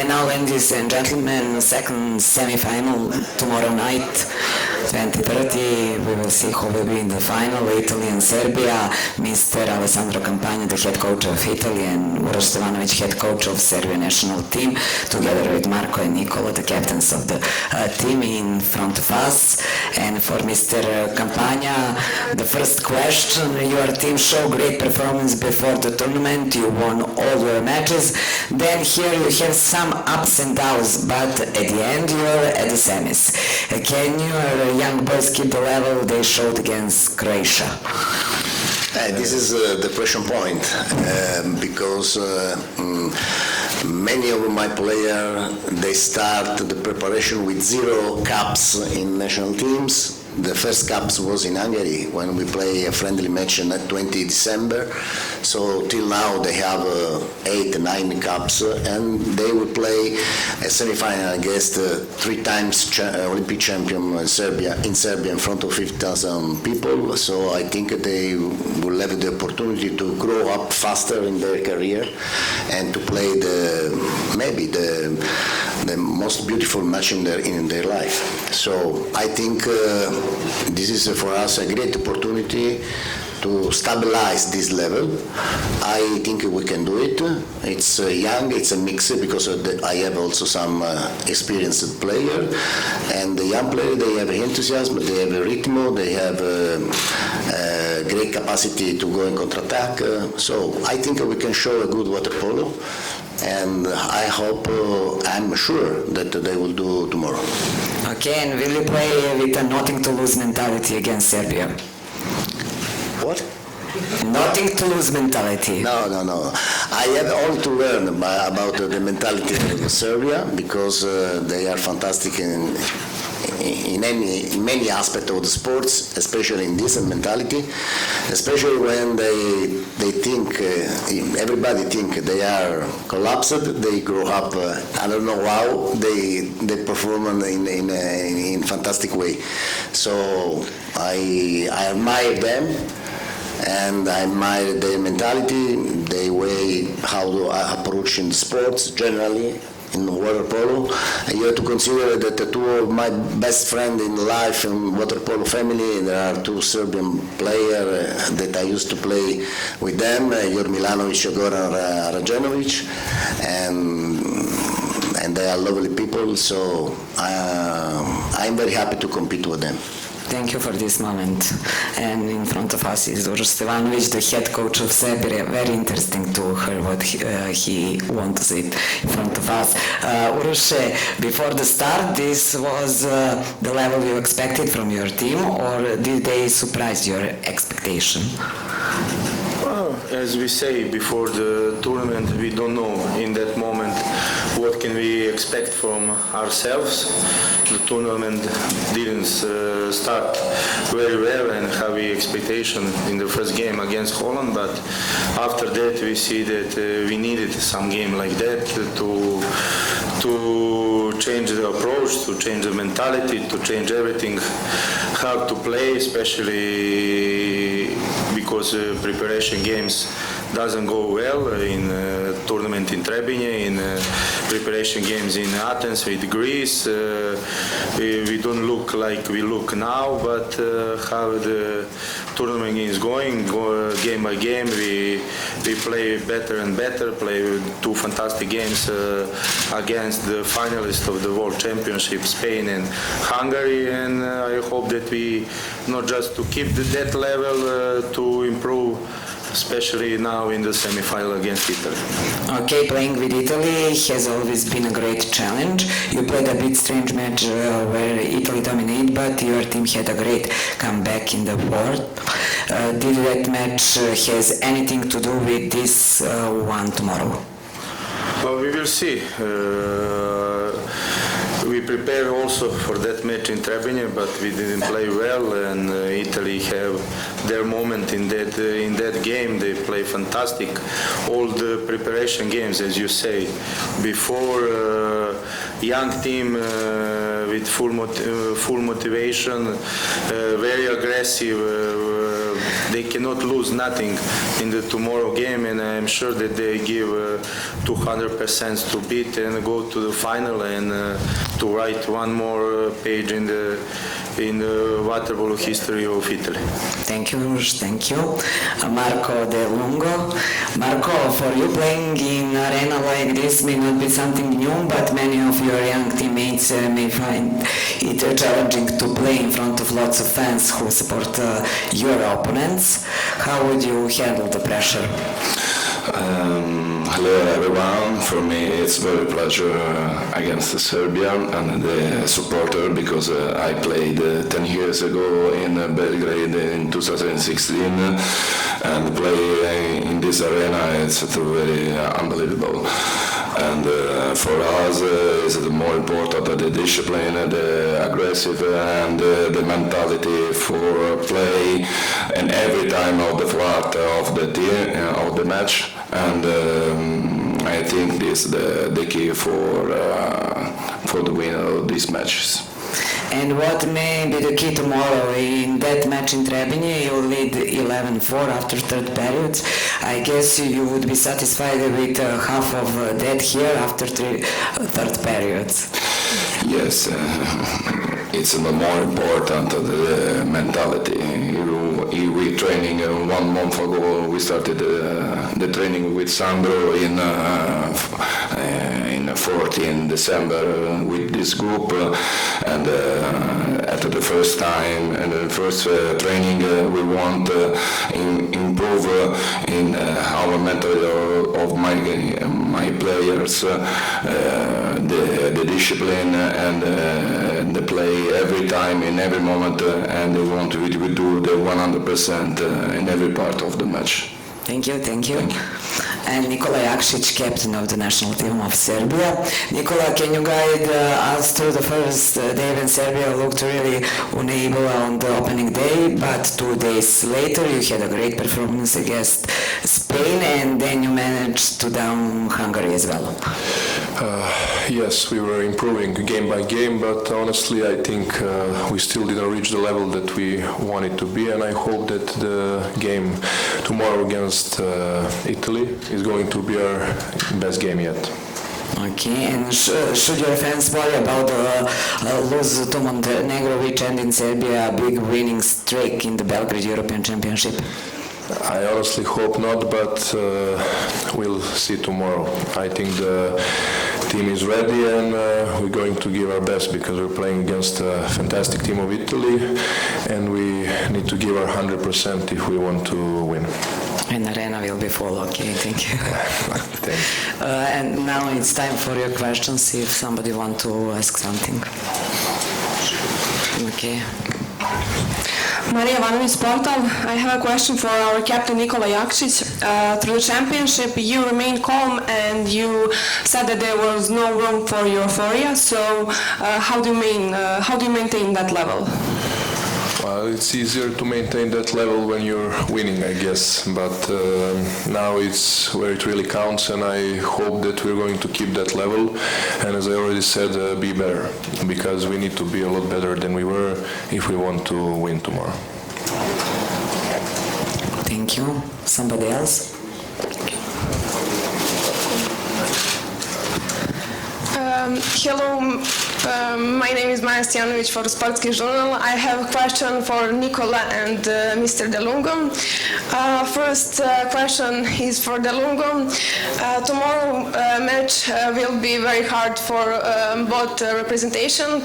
And now, ladies and gentlemen, second semi-final tomorrow night, 20:30. We will see who will be in the final, Italy and Serbia. Mr. Alessandro Campagna, the head coach of Italy, and Uroš Stevanović, head coach of Serbia national team, together with Marko and Nikola, the captains of the team, in front of us. And for Mr. Campagna, the first question: your team showed great performance before the tournament. You won all your matches. Then here you have some ups and downs, but at the end you are at the semis. Can your young boys keep the level they showed against Croatia? This is the pressure point because many of my players, they start the preparation with 0 caps in national teams. The first caps was in Hungary when we play a friendly match on 20 December. So till now they have 8, 9 caps, and they will play a semi-final against 3 times Olympic champion in Serbia in front of 50,000 people. So I think they will have the opportunity to grow up faster in their career and to play maybe the most beautiful match in their life. So I think this is for us a great opportunity to stabilize this level. I think we can do it. It's young, it's a mix because I have also some experienced player, and the young player, they have enthusiasm, they have a rhythm, they have great capacity to go in counter-attack. So I think we can show a good water polo, and I hope, I'm sure that they will do tomorrow. Okay, and will you play with a nothing to lose mentality against Serbia? What? Nothing to lose mentality. No. I have all to learn about the mentality of Serbia because they are fantastic in many aspects of the sports, especially in this mentality, especially when they think, everybody think they are collapsed, they grow up, I don't know how, they perform in fantastic way. So I admire them, and I admire their mentality, their way how to approach in sports generally, in water polo. And you have to consider that the 2 of my best friends in life in water polo family, there are 2 Serbian players that I used to play with them, Jur Milanovic and Goran Rađenović, and they are lovely people, so I'm very happy to compete with them. Thank you for this moment. And in front of us is Uroš Stevanović, the head coach of Serbia. Very interesting to hear what he wants to say in front of us. Uroš, before the start, this was the level you expected from your team, or did they surprise your expectation? Well, as we say before the tournament, we don't know in that moment what can we expect from ourselves. The tournament didn't start very well and have the expectation in the first game against Holland, but after that we see that we needed some game like that to change the approach, to change the mentality, to change everything, how to play, especially because preparation games doesn't go well in tournament in Trebinje, in preparation games in Athens with Greece. We don't look like we look now, but how the tournament is going, game by game, we play better and better, play 2 fantastic games against the finalists of the World Championship, Spain and Hungary, and I hope that we not just to keep that level, to improve, especially now in the semi-final against Italy. Okay, playing with Italy has always been a great challenge. You played a bit strange match where Italy dominated, but your team had a great comeback in the fourth. Did that match has anything to do with this one tomorrow? Well, we will see. We prepare also for that match in Trebinje, but we didn't play well, and Italy have their moment in that game. They play fantastic. All the preparation games, as you say, before young team with full motivation, very aggressive. They cannot lose nothing in the tomorrow game, and I'm sure that they give 200% to beat and go to the final and to write one more page in the Vaterpolo history of Italy. Thank you, Rush. Thank you. Marco De Lungo. Marco, for you playing in arena like this may not be something new, but many of your young teammates may find it challenging to play in front of lots of fans who support your opponents. How would you handle the pressure? Hello everyone, for me it's very pleasure against Serbia and the supporter because I played 10 years ago in Belgrade in 2016 and play in this arena, it's very unbelievable. And for us is more important the discipline, the aggressive and the mentality for play and every time of the flat of the team, of the match. And I think this is the key for the win of these matches. And what may be the key tomorrow? In that match in Trebinje, you lead 11-4 after third period. I guess you would be satisfied with half of that here after third period. Yes, it's more important the mentality. We training 1 month ago. We started the training with Sandro in 14 December with this group, and at the first time and the first training we want improve in our mentality of my players, the discipline and the play every time in every moment, and we want to do the 100% in every part of the match. Thank you, thank you. And Nikola Jakšić, captain of the national team of Serbia. Nikola, can you guide us through the first day when Serbia looked really unable on the opening day, but 2 days later you had a great performance against Spain and then you managed to down Hungary as well? Yes, we were improving game by game, but honestly I think we still didn't reach the level that we wanted to be, and I hope that the game tomorrow against Italy is going to be our best game yet. Okay, and should your fans worry about the lose to Montenegro, which ended in Serbia a big winning streak in the Belgrade European Championship? I honestly hope not, but we'll see tomorrow. I think the team is ready and we're going to give our best because we're playing against a fantastic team of Italy and we need to give our 100% if we want to win. And arena will be full, okay, thank you. Thanks. And now it's time for your questions if somebody wants to ask something. Okay. Marija Ivanović, Portal. I have a question for our captain Nikola Jakšić. Through the championship, you remained calm and you said that there was no room for euphoria. So, how do you maintain that level? Well, it's easier to maintain that level when you're winning, I guess. But now it's where it really counts, and I hope that we're going to keep that level. And as I already said, be better, because we need to be a lot better than we were if we want to win tomorrow. Thank you. Somebody else? Hello, my name is Maja Stjanović for Sportski Journal. I have a question for Nikola and Mr. De Lungo. First question is for De Lungo. Tomorrow match will be very hard for both representation.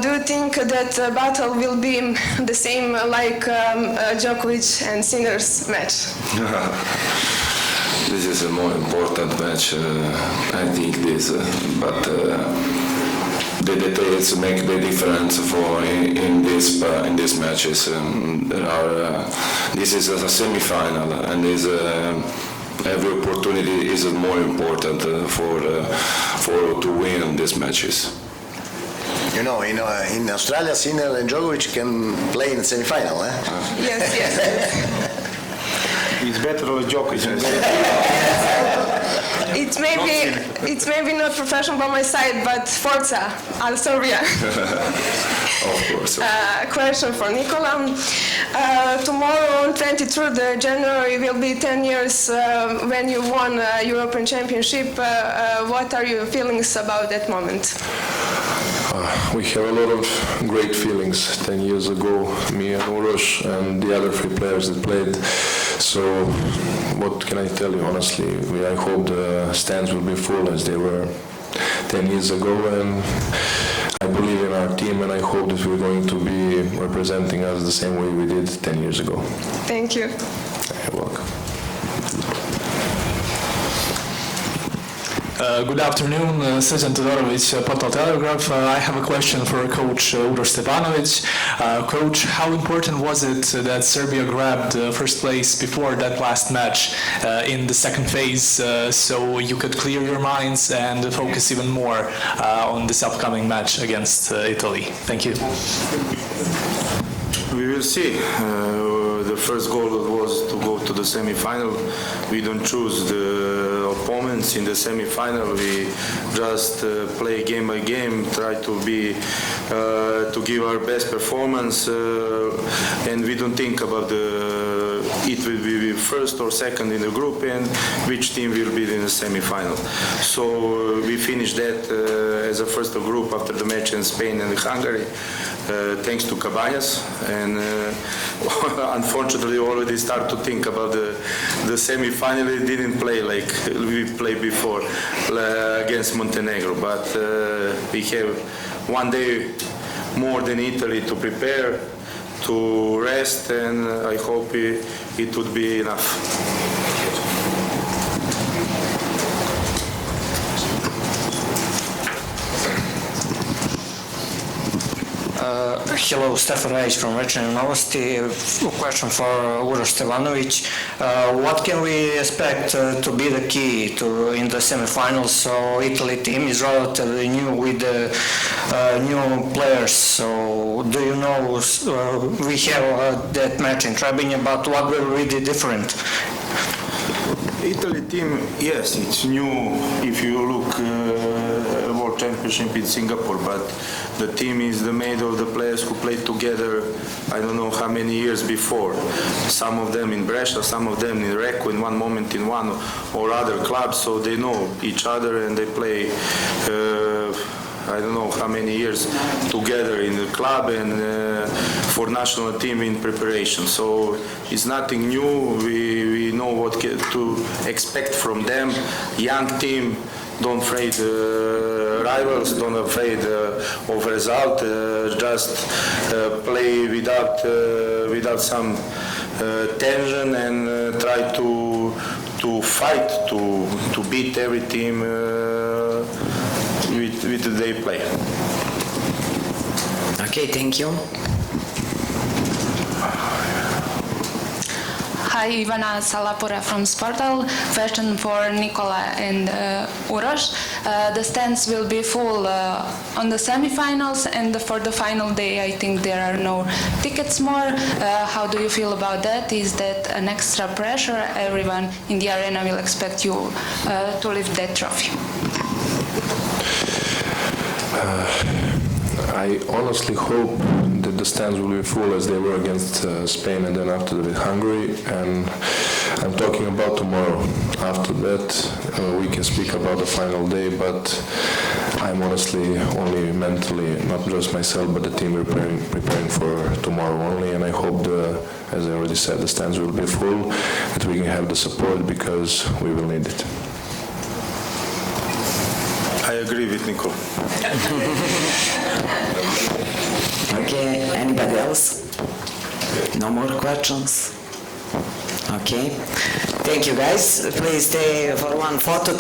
Do you think that battle will be the same like Djokovic and Sinner's match? This is a more important match, I think this, but the details make the difference for in these matches. This is a semi-final, and every opportunity is more important for to win these matches. You know, in Australia, Sinner and Djokovic can play in the semi-final, eh? Yes, yes. It's better with Djokovic. It's maybe not professional by my side, but Forza, al Serbia. Of course. Question for Nikola. Tomorrow on 23rd January will be 10 years when you won European Championship. What are your feelings about that moment? We have a lot of great feelings. 10 years ago, me and Uroš and the other 3 players that played. So, what can I tell you, honestly? I hope the stands will be full as they were 10 years ago, and I believe in our team, and I hope that we're going to be representing us the same way we did 10 years ago. Thank you. You're welcome. Good afternoon, Srđan Todorović, Portal Telegraph. I have a question for Coach Uroš Stepanović. Coach, how important was it that Serbia grabbed first place before that last match in the second phase so you could clear your minds and focus even more on this upcoming match against Italy? Thank you. We will see. The first goal was to go to the semi-final. We don't choose the opponents in the semi-final. We just play game by game, try to give our best performance, and we don't think about it will be first or second in the group and which team will be in the semi-final. So we finished that as a first group after the match in Spain and Hungary. Thanks to Cabañas, and unfortunately already start to think about the semi-final. It didn't play like we played before against Montenegro, but we have one day more than Italy to prepare, to rest, and I hope it would be enough. Hello, Stefan Rajić from Večernje Novosti. A question for Uroš Stevanović. What can we expect to be the key in the semifinals? So Italy team is relatively new with new players. So do you know we have that match in Trebinje, but what will be different? Italy team, yes, it's new. If you look World Championship in Singapore, but the team is made of the players who played together. I don't know how many years before. Some of them in Brescia, some of them in Reco, in one moment in one or other clubs, so they know each other and they play. I don't know how many years together in the club and for national team in preparation. So it's nothing new. We know what to expect from them. Young team, don't afraid rivals, don't afraid of result. Just play without some tension and try to fight to beat every team with they play. Okay, thank you. Hi, Ivana Salapura from Sportal. Question for Nikola and Uroš. The stands will be full on the semi-finals, and for the final day I think there are no tickets more. How do you feel about that? Is that an extra pressure? Everyone in the arena will expect you to lift that trophy. I honestly hope that the stands will be full as they were against Spain and then after with Hungary, and I'm talking about tomorrow. After that we can speak about the final day, but I'm honestly only mentally, not just myself but the team preparing for tomorrow only, and I hope as I already said, the stands will be full, that we can have the support because we will need it. I agree with Nico. Okay, anybody else? No more questions? Okay. Thank you guys. Please stay for one photo to